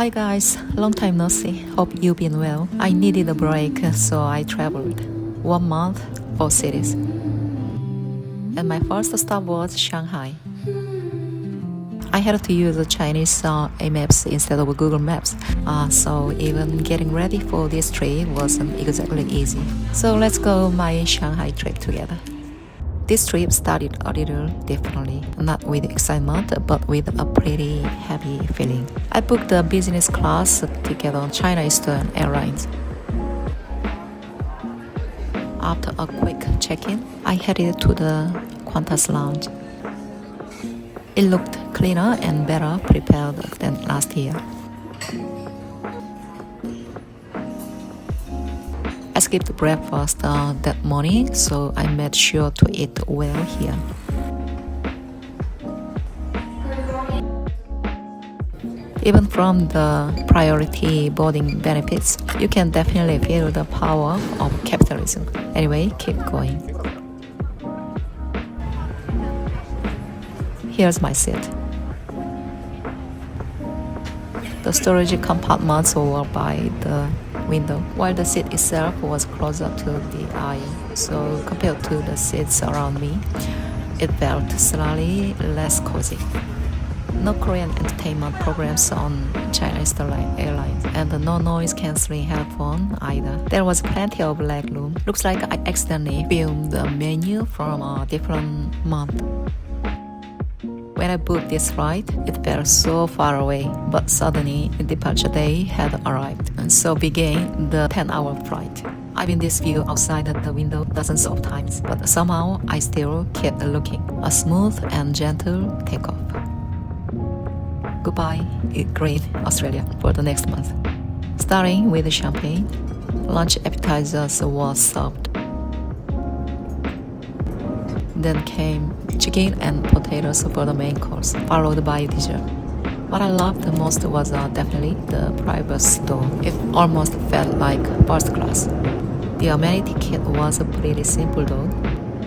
Hi guys, long time no see. Hope you've been well. I needed a break, so I traveled. 1 month, 4 cities. And my first stop was Shanghai. I had to use Chinese maps instead of Google Maps, so even getting ready for this trip wasn't exactly easy. So let's go my Shanghai trip together. This trip started a little differently, not with excitement, but with a pretty heavy feeling. I booked the business class ticket on China Eastern Airlines. After a quick check-in, I headed to the Qantas lounge. It looked cleaner and better prepared than last year. I skipped breakfast that morning, so I made sure to eat well here. Even from the priority boarding benefits, you can definitely feel the power of capitalism. Anyway, keep going. Here's my seat. The storage compartments were by the window, while the seat itself was closer to the eye. So compared to the seats around me, it felt slightly less cozy. No Korean entertainment programs on China Eastern Airlines, and no noise-cancelling headphone either. There was plenty of legroom. Looks like I accidentally filmed the menu from a different month. When I booked this flight, it felt so far away, but suddenly departure day had arrived, and so began the 10-hour flight. I've been this view outside the window dozens of times, but somehow I still kept looking. A smooth and gentle takeoff. Goodbye, great Australia, for the next month. Starting with champagne, lunch appetizers were served. Then came chicken and potatoes for the main course, followed by dessert. What I loved the most was definitely the private store. It almost felt like first class. The amenity kit was pretty simple though.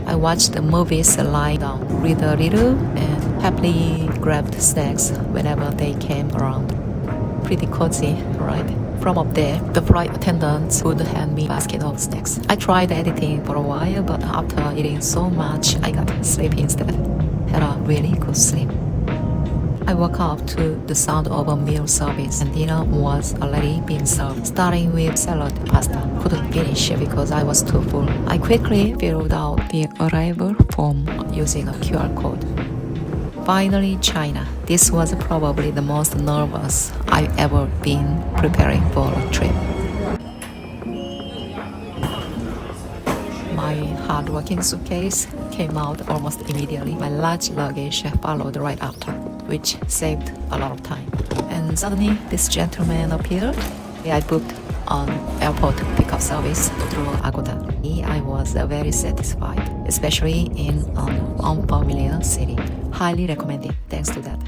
I watched the movies lying down, read a little, and happily grabbed snacks whenever they came around. Pretty cozy, right? From up there, the flight attendants would hand me a basket of snacks. I tried editing for a while, but after eating so much, I got sleepy instead. Had a really good sleep. I woke up to the sound of a meal service, and dinner was already being served, starting with salad pasta. Couldn't finish because I was too full. I quickly filled out the arrival form using a QR code. Finally, China. This was probably the most nervous I've ever been preparing for a trip. My hard-working suitcase came out almost immediately. My large luggage followed right after, which saved a lot of time. And suddenly, this gentleman appeared. I booked an airport pickup service through Agoda. I was very satisfied, especially in an unfamiliar city. Highly recommended thanks to that.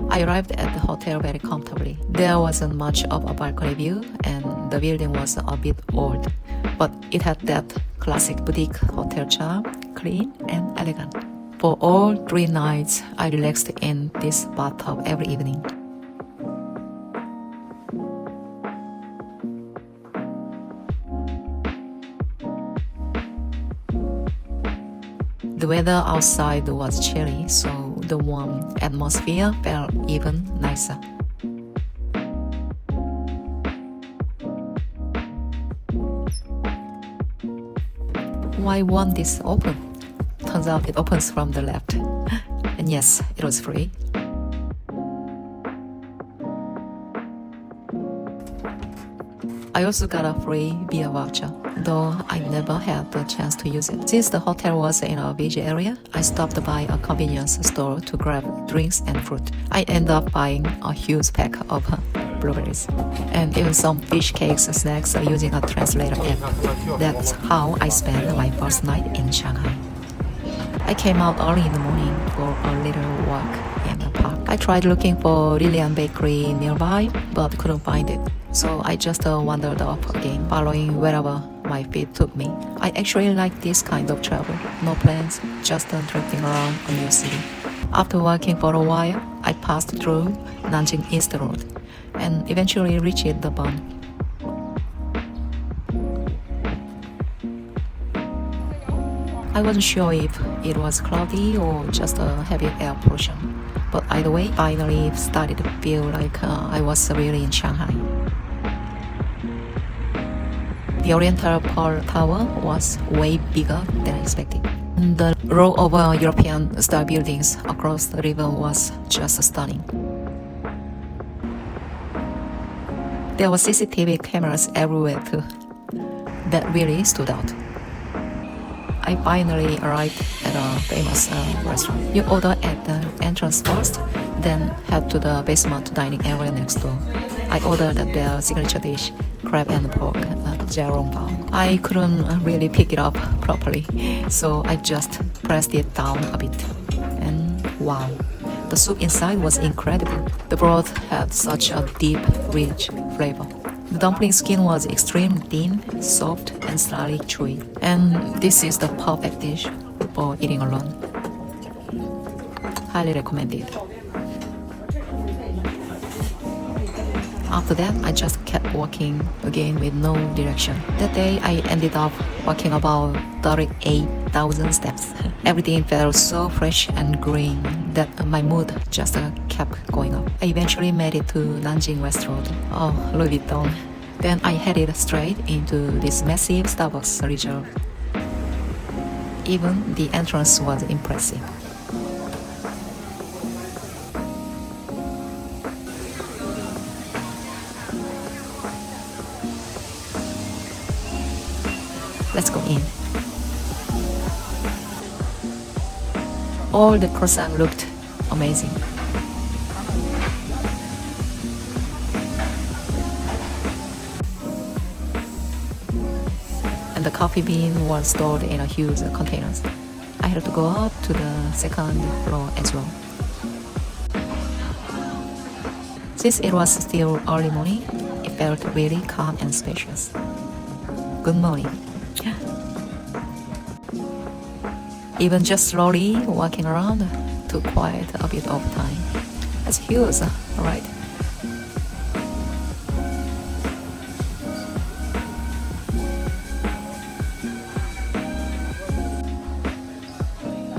I arrived at the hotel very comfortably. There wasn't much of a balcony view, and the building was a bit old, but it had that classic boutique hotel charm, clean and elegant. For all 3 nights, I relaxed in this bathtub every evening. The weather outside was chilly, so the warm atmosphere felt even nicer. Why won't this open? Turns out it opens from the left. And yes, it was free. I also got a free beer voucher, though I never had the chance to use it. Since the hotel was in a busy area, I stopped by a convenience store to grab drinks and fruit. I ended up buying a huge pack of blueberries and even some fish cakes and snacks using a translator app. That's how I spent my first night in Shanghai. I came out early in the morning for a little walk in the park. I tried looking for Lilian Bakery nearby, but couldn't find it. So I just wandered up again, following wherever my feet took me. I actually like this kind of travel. No plans, just drifting around a new city. After walking for a while, I passed through Nanjing East Road and eventually reached the bund. I wasn't sure if it was cloudy or just a heavy air pollution, but either way, finally started to feel like I was really in Shanghai. The Oriental Pearl Tower was way bigger than expected. And the row of European-style buildings across the river was just stunning. There were CCTV cameras everywhere too. That really stood out. I finally arrived at a famous restaurant. You order at the entrance first, then head to the basement dining area next door. I ordered their signature dish, crab and pork, jarongpao. I couldn't really pick it up properly, so I just pressed it down a bit. And wow, the soup inside was incredible. The broth had such a deep, rich flavor. The dumpling skin was extremely thin, soft, and slightly chewy. And this is the perfect dish for eating alone. Highly recommended. After that, I just kept walking again with no direction. That day, I ended up walking about 38,000 steps. Everything felt so fresh and green that my mood just kept going up. I eventually made it to Nanjing West Road. Oh, Louis Vuitton. Then I headed straight into this massive Starbucks reserve. Even the entrance was impressive. Let's go in. All the croissants looked amazing. And the coffee bean was stored in a huge containers. I had to go up to the second floor as well. Since it was still early morning, it felt really calm and spacious. Good morning. Even just slowly walking around took quite a bit of time. That's huge, right?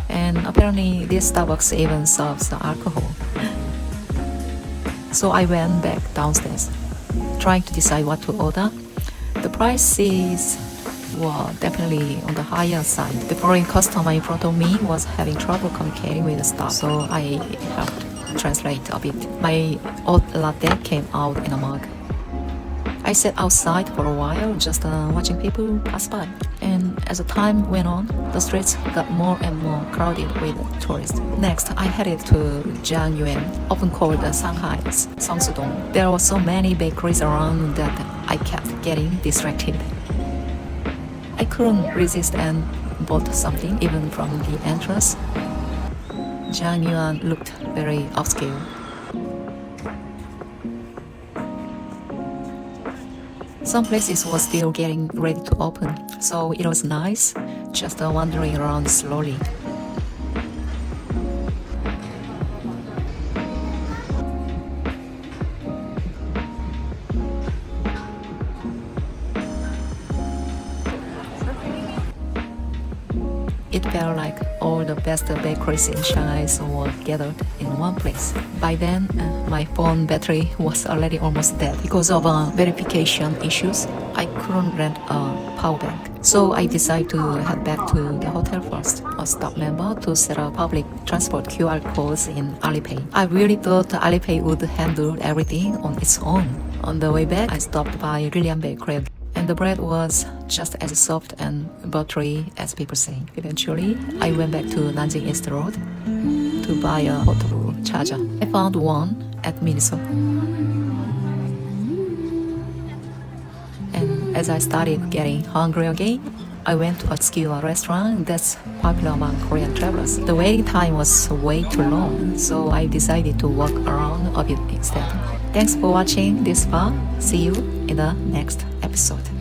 And apparently this Starbucks even serves alcohol. So I went back downstairs, trying to decide what to order. The prices were definitely on the higher side. The foreign customer in front of me was having trouble communicating with the staff, so I helped translate a bit. My oat latte came out in a mug. I sat outside for a while, just watching people pass by. And as the time went on, the streets got more and more crowded with tourists. Next, I headed to Jiangyuan, often called Shanghai's Seongsudong. There were so many bakeries around that I kept getting distracted. I couldn't resist and bought something even from the entrance. Jiangyuan looked very upscale. Some places were still getting ready to open, so it was nice just wandering around slowly. It felt like all the best bakeries in Shanghai were gathered in one place. By then, my phone battery was already almost dead. Because of verification issues, I couldn't rent a power bank. So I decided to head back to the hotel first, a staff member to set up public transport QR codes in Alipay. I really thought Alipay would handle everything on its own. On the way back, I stopped by William Bakery. And the bread was just as soft and buttery as people say. Eventually, I went back to Nanjing East Road to buy a portable charger. I found one at Miniso. And as I started getting hungry again, I went to a obscure restaurant that's popular among Korean travelers. The waiting time was way too long, so I decided to walk around a bit instead. Thanks for watching this far. See you in the next episode.